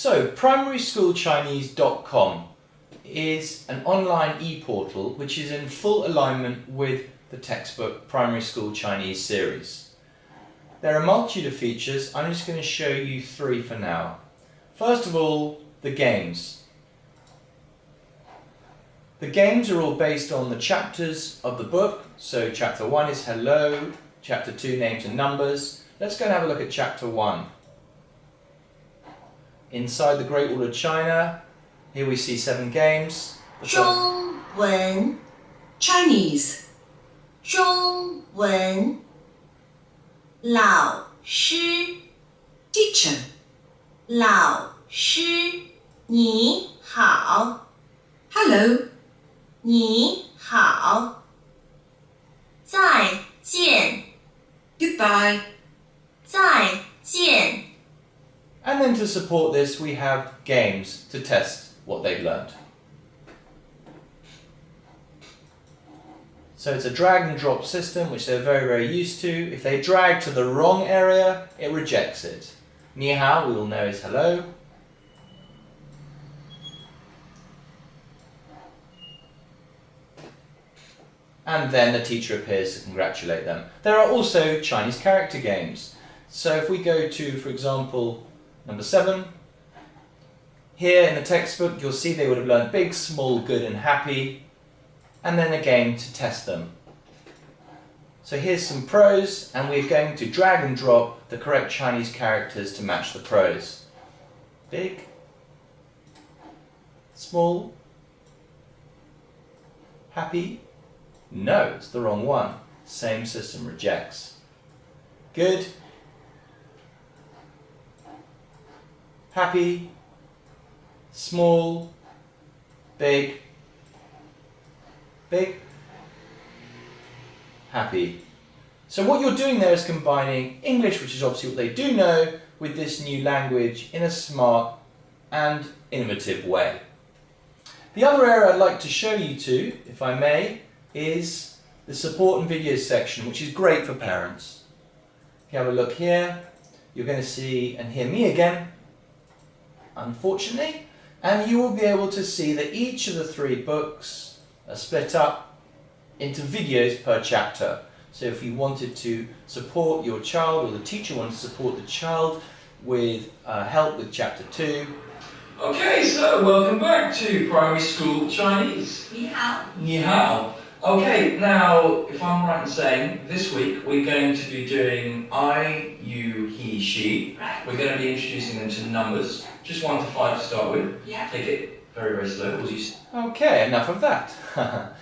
So, primaryschoolchinese.com is an online e-portal which is in full alignment with the textbook Primary School Chinese series. There are a multitude of features. I'm just going to show you three for now. First of all, the games. The games are all based on the chapters of the book. So chapter 1 is hello, chapter 2 names and numbers. Let's go and have a look at chapter 1. Inside the Great Wall of China, here we see 7 games. 中文 Chinese 中文老师 teacher 老师你好 hello 你好再见 goodbye 再见 And then to support this, we have games to test what they've learned. So it's a drag and drop system, which they're very, very used to. If they drag to the wrong area, it rejects it. Ni hao, we will know is hello. And then the teacher appears to congratulate them. There are also Chinese character games. So if we go to, for example, number 7, here in the textbook you'll see they would have learned big, small, good and happy, and then a game to test them. So here's some prose, and we're going to drag and drop the correct Chinese characters to match the prose. Big, small, happy. No, it's the wrong one. Same system rejects. Good, happy, small, big, big, happy. So what you're doing there is combining English, which is obviously what they do know, with this new language in a smart and innovative way. The other area I'd like to show you to, if I may, is the support and videos section, which is great for parents. If you have a look here, you're going to see and hear me again, unfortunately, and you will be able to see that each of the 3 books are split up into videos per chapter. So if you wanted to support your child, or the teacher wanted to support the child with help with chapter 2. Okay, so welcome back to Primary School Chinese. 你好 Ni hao. Okay, now, if I'm right in saying, this week we're going to be doing I, you, he, she. Right. We're going to be introducing them to numbers, just 1 to 5 to start with. Yeah. Take it very, very slow, as you Okay, enough of that.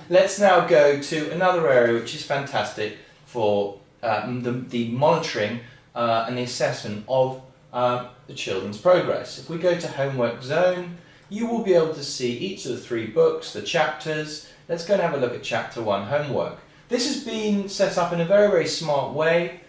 Let's now go to another area which is fantastic for the monitoring and the assessment of the children's progress. If we go to Homework Zone, you will be able to see each of the 3 books, the chapters. Let's go and have a look at Chapter 1 homework. This has been set up in a very, very smart way.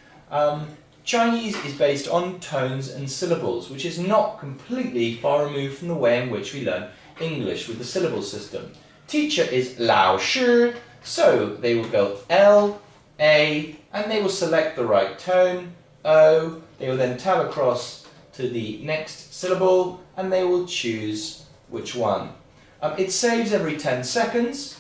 Chinese is based on tones and syllables, which is not completely far removed from the way in which we learn English with the syllable system. Teacher is Lao Shi, so they will go L, A, and they will select the right tone, O. They will then tab across to the next syllable, and they will choose which one. It saves every 10 seconds.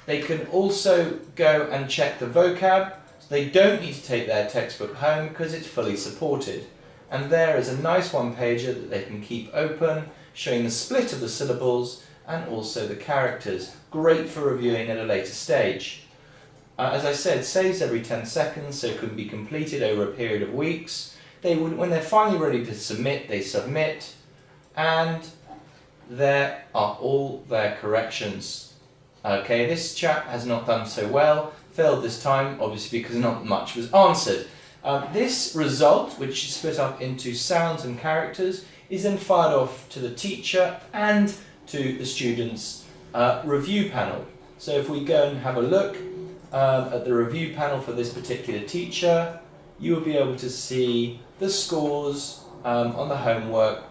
They can also go and check the vocab. So they don't need to take their textbook home because it's fully supported. And there is a nice one-pager that they can keep open, showing the split of the syllables and also the characters. Great for reviewing at a later stage. As I said, saves every 10 seconds, so it can be completed over a period of weeks. When they're finally ready to submit, they submit, and there are all their corrections. Okay, this chap has not done so well, failed this time, obviously because not much was answered. This result, which is split up into sounds and characters, is then fired off to the teacher and to the students' review panel. So if we go and have a look at the review panel for this particular teacher, you will be able to see the scores on the homework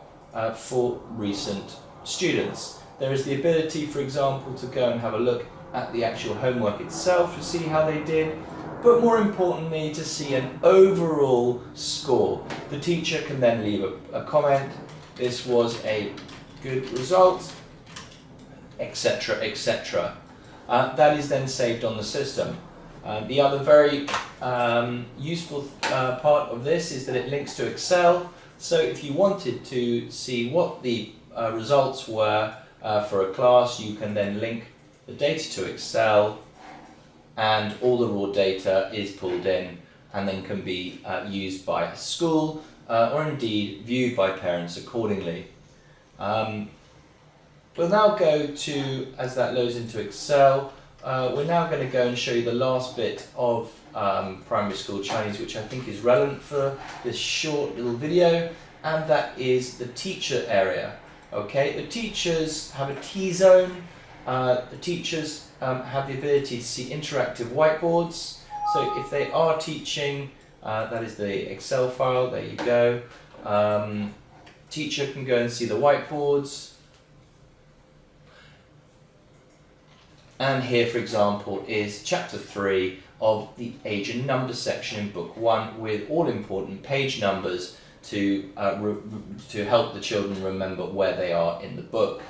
for recent students. There is the ability, for example, to go and have a look at the actual homework itself to see how they did, but more importantly to see an overall score. The teacher can then leave a comment this was a good result, etc., etc. That is then saved on the system. The other very useful part of this is that it links to Excel. So if you wanted to see what the results were for a class, you can then link the data to Excel, and all the raw data is pulled in and then can be used by a school or indeed viewed by parents accordingly. We'll now go to, as that loads into Excel, we're now going to go and show you the last bit of primary school Chinese, which I think is relevant for this short little video, and that is the teacher area. Okay, the teachers have a T-zone. The teachers have the ability to see interactive whiteboards. So if they are teaching, that is the Excel file, there you go. Teacher can go and see the whiteboards. And here, for example, is chapter 3 of the age and number section in book 1 with all important page numbers to help the children remember where they are in the book.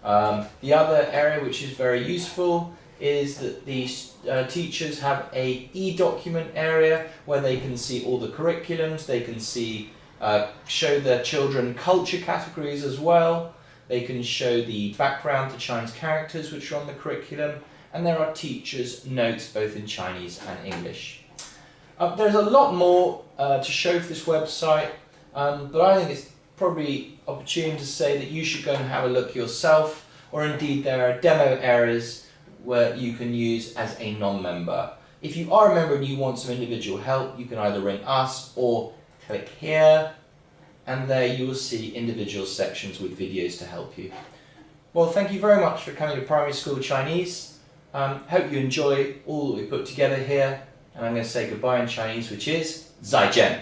The other area which is very useful is that the teachers have a e-document area where they can see all the curriculums, they can see, show their children culture categories as well. They can show the background to Chinese characters which are on the curriculum, and there are teachers' notes both in Chinese and English. There's a lot more to show for this website, but I think it's probably opportune to say that you should go and have a look yourself, or indeed there are demo areas where you can use as a non-member. If you are a member and you want some individual help, you can either ring us or click here, and there you will see individual sections with videos to help you. Well, thank you very much for coming to Primary School Chinese. Hope you enjoy all that we put together here, and I'm going to say goodbye in Chinese, which is 再见.